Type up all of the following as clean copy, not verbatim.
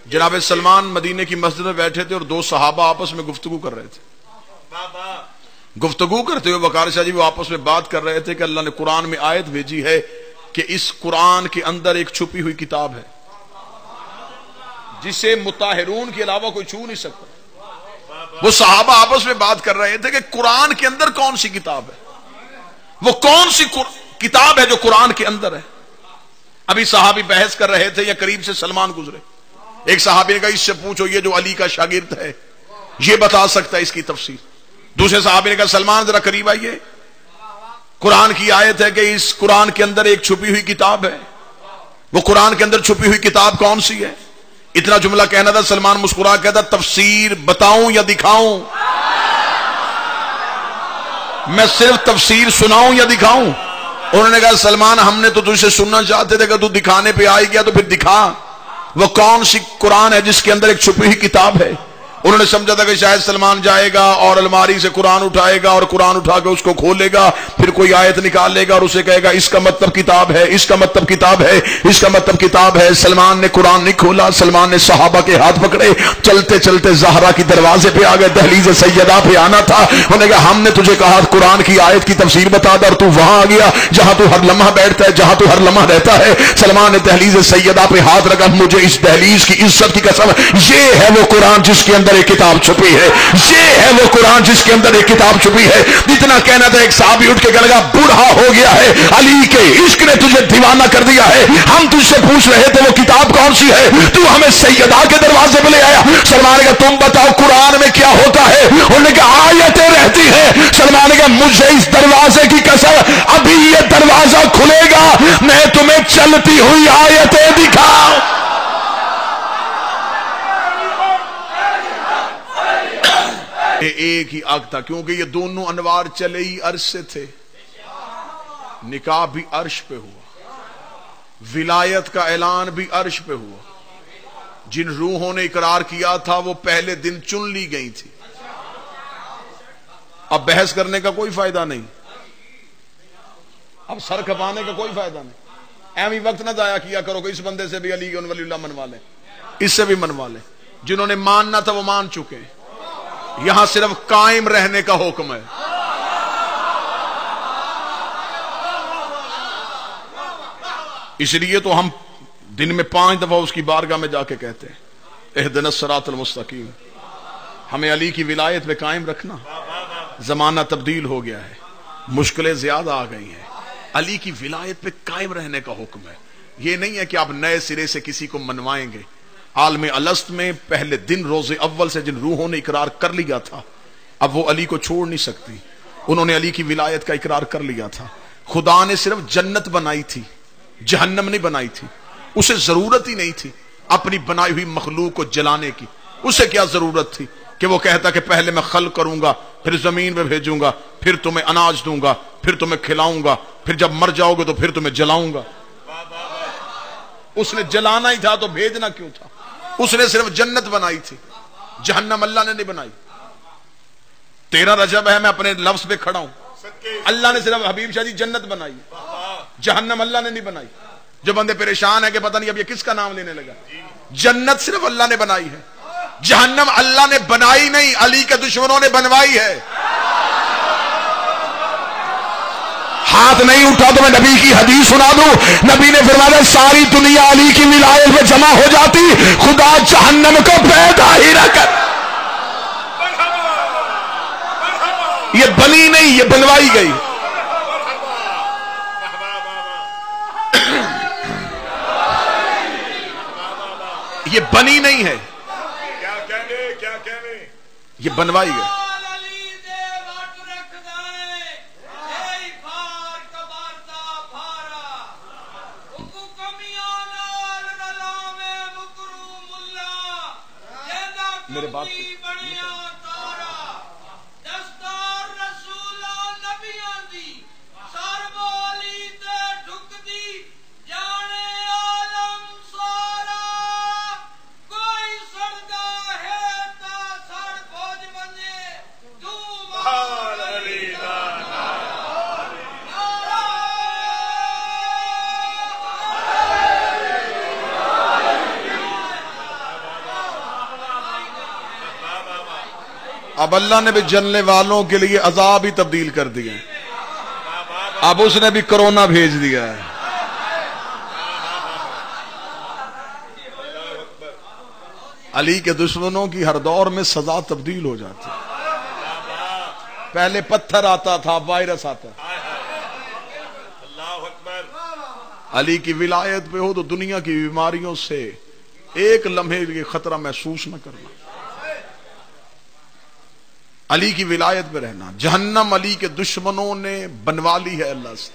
جناب سلمان مدینے کی مسجد میں بیٹھے تھے اور دو صحابہ آپس میں گفتگو کر رہے تھے. گفتگو کرتے ہوئے وقار شاہ جی وہ آپس میں بات کر رہے تھے کہ اللہ نے قرآن میں آیت بھیجی ہے کہ اس قرآن کے اندر ایک چھپی ہوئی کتاب ہے جسے مطہرون کے علاوہ کوئی چھو نہیں سکتا. وہ صحابہ آپس میں بات کر رہے تھے کہ قرآن کے اندر کون سی کتاب ہے, وہ کون سی کتاب ہے جو قرآن کے اندر ہے. ابھی صحابی بحث کر رہے تھے یا قریب سے سلمان گزرے. ایک صحابی نے کہا اس سے پوچھو یہ جو علی کا شاگرد ہے یہ بتا سکتا ہے اس کی تفسیر. دوسرے صحابی نے کہا سلمان ذرا قریب آئیے, قرآن کی آیت ہے کہ اس قرآن کے اندر ایک چھپی ہوئی کتاب ہے, وہ قرآن کے اندر چھپی ہوئی کتاب کون سی ہے؟ اتنا جملہ کہنا تھا, سلمان مسکرا کہتا تفسیر بتاؤں یا دکھاؤں؟ میں صرف تفسیر سناؤں یا دکھاؤں؟ انہوں نے کہا سلمان ہم نے تو تجھ سے سننا چاہتے تھے کہ تو دکھانے پہ آئے گیا تو پھر دکھا, وہ کون سی قرآن ہے جس کے اندر ایک چھپی ہوئی کتاب ہے. انہوں نے سمجھا تھا کہ شاید سلمان جائے گا اور الماری سے قرآن اٹھائے گا اور قرآن اٹھا کے اس کو کھولے گا, پھر کوئی آیت نکال لے گا اور اسے کہے گا اس کا مطلب کتاب ہے, اس کا مطلب کتاب ہے, اس کا مطلب کتاب ہے. سلمان نے قرآن نہیں کھولا, سلمان نے صحابہ کے ہاتھ پکڑے, چلتے چلتے زہرا کی دروازے پہ آ گئے, دہلیز سیدہ پہ آنا تھا. انہوں نے کہا ہم نے تجھے کہا قرآن کی آیت کی تفسیر بتا دا اور تو وہاں آ گیا جہاں تو ہر لمحہ بیٹھتا ہے, جہاں تو ہر لمحہ رہتا ہے. سلمان نے دہلیز سیدہ پہ ہاتھ رکھا, مجھے اس دہلیز کی عزت کی قسم, یہ ہے وہ قرآن جس کے اندر ایک کتاب چھپی ہے, یہ ہے وہ قرآن جس کے اندر ایک کتاب چھپی ہے. اتنا کہنا تھا, ایک صحابی اٹھ کے کہنے لگا بوڑھا ہو گیا ہے, علی کے عشق نے تجھے دیوانہ کر دیا ہے, ہم تجھ سے پوچھ رہے تھے وہ کتاب کون سی ہے, تو ہمیں سیدہ کے دروازے پہ لے آیا. سلمان نے کہا تم بتاؤ قرآن میں کیا ہوتا ہے؟ انہوں نے کہا آیتیں رہتی ہیں. سلمان نے کہا مجھے اس دروازے کی قسم ابھی یہ دروازہ کھلے گا میں تمہیں چلتی ہوئی آیتیں دکھاؤں. ایک ہی آگ تھا کیونکہ یہ دونوں انوار چلے ہی عرش سے تھے. نکاح بھی عرش پہ ہوا, ولایت کا اعلان بھی عرش پہ ہوا. جن روحوں نے اقرار کیا تھا وہ پہلے دن چن لی گئی تھی. اب بحث کرنے کا کوئی فائدہ نہیں, اب سر کھپانے کا کوئی فائدہ نہیں. ایمی وقت نہ ضائع کیا کرو کہ اس بندے سے بھی علی ولی اللہ منوا لیں, اس سے بھی منوا لیں. جنہوں نے ماننا تھا وہ مان چکے ہیں. یہاں صرف قائم رہنے کا حکم ہے. اس لیے تو ہم دن میں 5 دفعہ اس کی بارگاہ میں جا کے کہتے ہیں اہدنا الصراط المستقیم. ہمیں علی کی ولایت میں قائم رکھنا. زمانہ تبدیل ہو گیا ہے, مشکلیں زیادہ آ گئی ہیں. علی کی ولایت پہ قائم رہنے کا حکم ہے. یہ نہیں ہے کہ آپ نئے سرے سے کسی کو منوائیں گے. عالم الست میں پہلے دن روز اول سے جن روحوں نے اقرار کر لیا تھا اب وہ علی کو چھوڑ نہیں سکتی. انہوں نے علی کی ولایت کا اقرار کر لیا تھا. خدا نے صرف جنت بنائی تھی, جہنم نہیں بنائی تھی. اسے ضرورت ہی نہیں تھی اپنی بنائی ہوئی مخلوق کو جلانے کی. اسے کیا ضرورت تھی کہ وہ کہتا کہ پہلے میں خلق کروں گا, پھر زمین میں بھیجوں گا, پھر تمہیں اناج دوں گا, پھر تمہیں کھلاؤں گا, پھر جب مر جاؤ گے تو پھر تمہیں جلاؤں گا. اس نے جلانا ہی تھا تو بھیجنا کیوں تھا؟ اس نے صرف جنت بنائی تھی, جہنم اللہ نے نہیں بنائی. 13 رجب ہے, میں اپنے لفظ پہ کھڑا ہوں. اللہ نے صرف حبیب شاہ جی جنت بنائی, جہنم اللہ نے نہیں بنائی. جو بندے پریشان ہے کہ پتہ نہیں اب یہ کس کا نام لینے لگا, جنت صرف اللہ نے بنائی ہے, جہنم اللہ نے بنائی نہیں, علی کے دشمنوں نے بنوائی ہے. ہاتھ نہیں اٹھا تو میں نبی کی حدیث سنا دوں. نبی نے فرمایا ساری دنیا علی کی ولایت میں جمع ہو جاتی, خدا جہنم کو پیدا ہی نہ کر. یہ بنی نہیں, یہ بنوائی گئی. یہ بنی نہیں ہے, یہ بنوائی گئی. میرے بات اب اللہ نے بھی جلنے والوں کے لیے عذاب ہی تبدیل کر دیے، اب اس نے بھی کرونا بھیج دیا ہے۔ علی کے دشمنوں کی ہر دور میں سزا تبدیل ہو جاتی ہے، پہلے پتھر آتا تھا، وائرس آتا ہے۔ علی کی ولایت پہ ہو تو دنیا کی بیماریوں سے ایک لمحے کے خطرہ محسوس نہ کرنا، علی کی ولایت پہ رہنا۔ جہنم علی کے دشمنوں نے بنوا لی ہے اللہ سے۔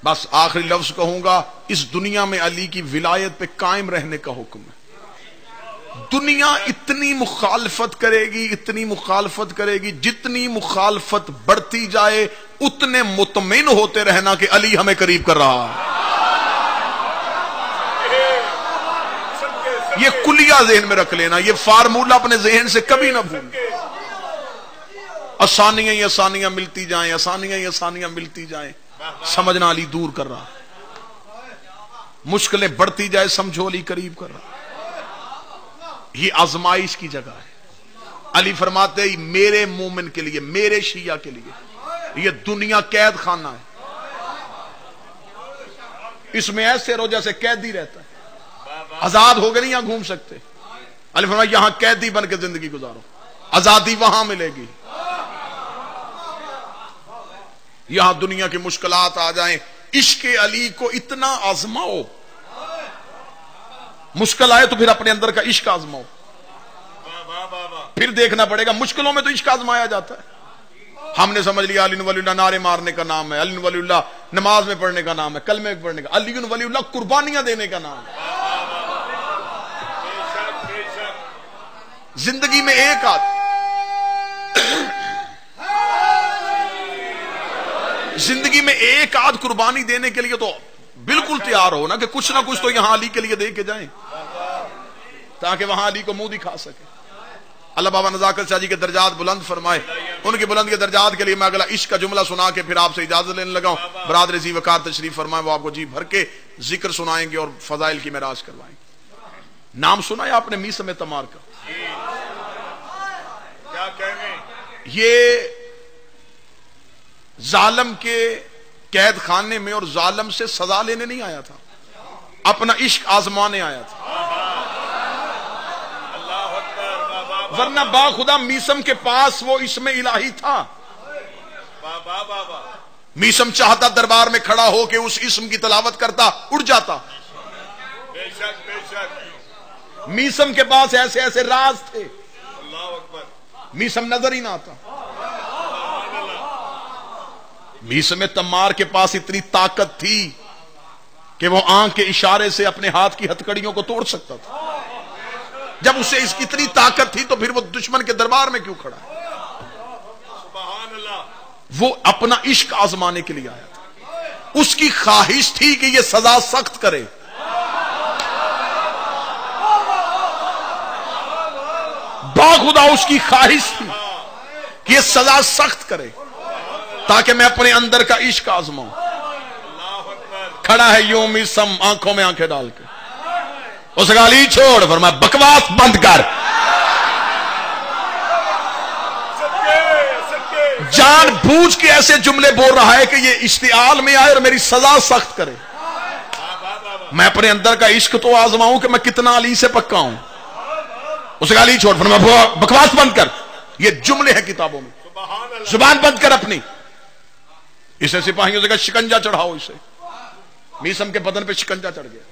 بس آخری لفظ کہوں گا، اس دنیا میں علی کی ولایت پہ قائم رہنے کا حکم ہے۔ دنیا اتنی مخالفت کرے گی، اتنی مخالفت کرے گی، جتنی مخالفت بڑھتی جائے اتنے مطمئن ہوتے رہنا کہ علی ہمیں قریب کر رہا ہے۔ یہ کلیہ ذہن میں رکھ لینا، یہ فارمولہ اپنے ذہن سے کبھی نہ بھولنا۔ آسانیاں ہی آسانیاں ملتی جائیں، آسانیاں ہی آسانیاں ملتی جائیں، سمجھنا علی دور کر رہا، مشکلیں بڑھتی جائے سمجھو علی قریب کر رہا۔ یہ آزمائش کی جگہ ہے۔ علی فرماتے ہیں میرے مومن کے لیے، میرے شیعہ کے لیے یہ دنیا قید خانہ ہے، اس میں ایسے رو جیسے قیدی رہتا ہے، آزاد ہو کے نہیں یہاں گھوم سکتے۔ علی فرمایا یہاں قیدی بن کے زندگی گزارو، آزادی وہاں ملے گی۔ یہاں دنیا کی مشکلات آ جائیں، عشق علی کو اتنا آزماؤ، مشکل آئے تو پھر اپنے اندر کا عشق آزماؤ، پھر دیکھنا پڑے گا۔ مشکلوں میں تو عشق آزمایا جاتا ہے۔ ہم نے سمجھ لیا علی ولی اللہ نعرے مارنے کا نام ہے، علی ولی اللہ نماز میں پڑھنے کا نام ہے، کلمے میں پڑھنے کا، علی ولی اللہ قربانیاں دینے کا نام ہے۔ زندگی میں ایک زندگی میں ایک آدھ قربانی دینے کے لیے تو بالکل تیار ہو نا، کہ کچھ نہ کچھ تو یہاں علی کے لیے دے کے جائیں تاکہ وہاں علی کو منہ دکھا سکے۔ اللہ بابا نزاکت شاہ جی کے درجات بلند فرمائے، ان کے بلند کے درجات کے لیے میں اگلا عشق کا جملہ سنا کے پھر آپ سے اجازت لینے لگا ہوں۔ برادر ذی وقار تشریف فرمائے، وہ آپ کو جی بھر کے ذکر سنائیں گے اور فضائل کی معراج کروائیں گے۔ نام سنا ہے آپ نے میثم تمار کا؟ یہ ظالم کے قید خانے میں اور ظالم سے سزا لینے نہیں آیا تھا، اپنا عشق آزمانے آیا تھا۔ ورنہ با خدا میثم کے پاس وہ اسم الہی تھا، میثم چاہتا دربار میں کھڑا ہو کے اس اسم کی تلاوت کرتا، اڑ جاتا۔ میثم کے پاس ایسے ایسے راز تھے، میثم نظر ہی نہ آتا۔ میثم تمار کے پاس اتنی طاقت تھی کہ وہ آنکھ کے اشارے سے اپنے ہاتھ کی ہتھکڑیوں کو توڑ سکتا تھا۔ جب اسے اس کی اتنی طاقت تھی تو پھر وہ دشمن کے دربار میں کیوں کھڑا ہے؟ وہ اپنا عشق آزمانے کے لیے آیا تھا، اس کی خواہش تھی کہ یہ سزا سخت کرے۔ باخدا اس کی خواہش تھی کہ یہ سزا سخت کرے تاکہ میں اپنے اندر کا عشق آزماؤں۔ کھڑا ہے یوں میثم آنکھوں میں آنکھیں ڈال کے، اس کا علی چھوڑ، فرمایا بکواس بند کر، جان بوجھ کے ایسے جملے بول رہا ہے کہ یہ اشتعال میں آئے اور میری سزا سخت کرے۔ میں اپنے اندر کا عشق تو آزماؤں کہ میں کتنا علی سے پکا ہوں۔ اس کا علی چھوڑ، فرمایا بکواس بند کر۔ یہ جملے ہیں کتابوں میں، زبان بند کر اپنی۔ اسے سپاہیوں سے کہا شکنجا چڑھاؤ اسے۔ میثم کے بدن پہ شکنجا چڑھ گیا۔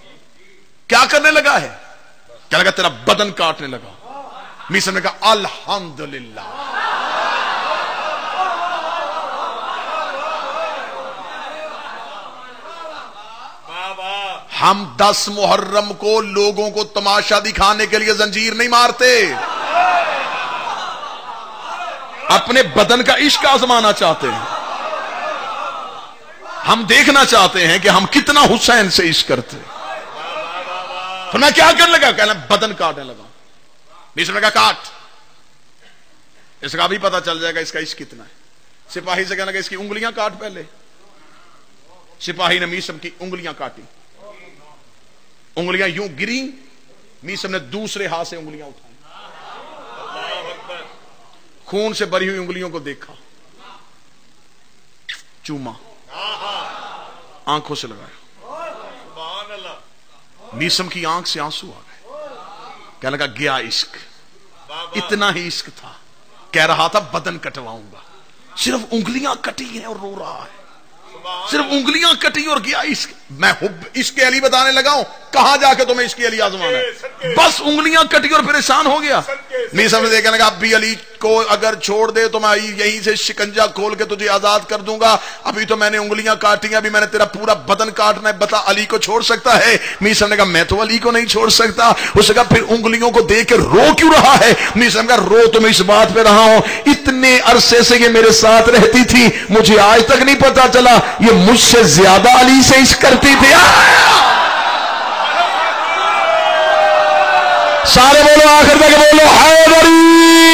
کیا کرنے لگا ہے؟ کیا لگا؟ تیرا بدن کاٹنے لگا۔ میثم نے کہا الحمدللہ، ہم 10 محرم کو لوگوں کو تماشا دکھانے کے لیے زنجیر نہیں مارتے، اپنے بدن کا عشق آزمانا چاہتے ہیں۔ ہم دیکھنا چاہتے ہیں کہ ہم کتنا حسین سے عشق کرتے۔ تو میں کیا کرنے لگا؟ کہنا بدن کاٹنے لگا۔ میثم نے کہا کاٹ، اس کا بھی پتہ چل جائے گا اس کا عشق کتنا ہے۔ سپاہی سے کہنے لگا اس کی انگلیاں کاٹ پہلے۔ سپاہی نے میثم کی انگلیاں کاٹی، انگلیاں یوں گری، میثم نے دوسرے ہاتھ سے انگلیاں اٹھائیں، خون سے بھری ہوئی انگلیوں کو دیکھا، چوما، آنکھوں سے لگایا، میسم کی آنکھ سے آنسو آ گئے، کہنے لگا گیا عشق، اتنا ہی عشق تھا، کہہ رہا تھا بدن کٹواؤں گا، صرف انگلیاں کٹی ہیں اور رو رہا ہے، صرف انگلیاں کٹی اور گیا عشق۔ میں عشق علی بتانے لگا ہوں، کہاں جا کے تمہیں عشق علی آزمانا ہے؟ بس انگلیاں کٹی اور پریشان ہو گیا۔ میسم نے دیکھا لگا اب بھی علی کو اگر چھوڑ دے تو میں یہیں سے شکنجہ کھول کے تجھے آزاد کر دوں گا، ابھی تو میں نے انگلیاں کاٹی ہیں، ابھی میں نے تیرا پورا بدن کاٹنا ہے، بتا علی کو چھوڑ سکتا ہے؟ میسم نے کہا میں تو علی کو نہیں چھوڑ سکتا۔ اس نے کہا پھر انگلیوں کو دیکھ کے رو کیوں رہا ہے؟ میسم نے کہا رو تو میں اس بات پہ رہا ہوں، اتنے عرصے سے یہ میرے ساتھ رہتی تھی، مجھے آج تک نہیں پتا چلا یہ مجھ سے زیادہ علی سے عشق کرتی تھی۔ سارے بولو آخر تک بولو حیدری۔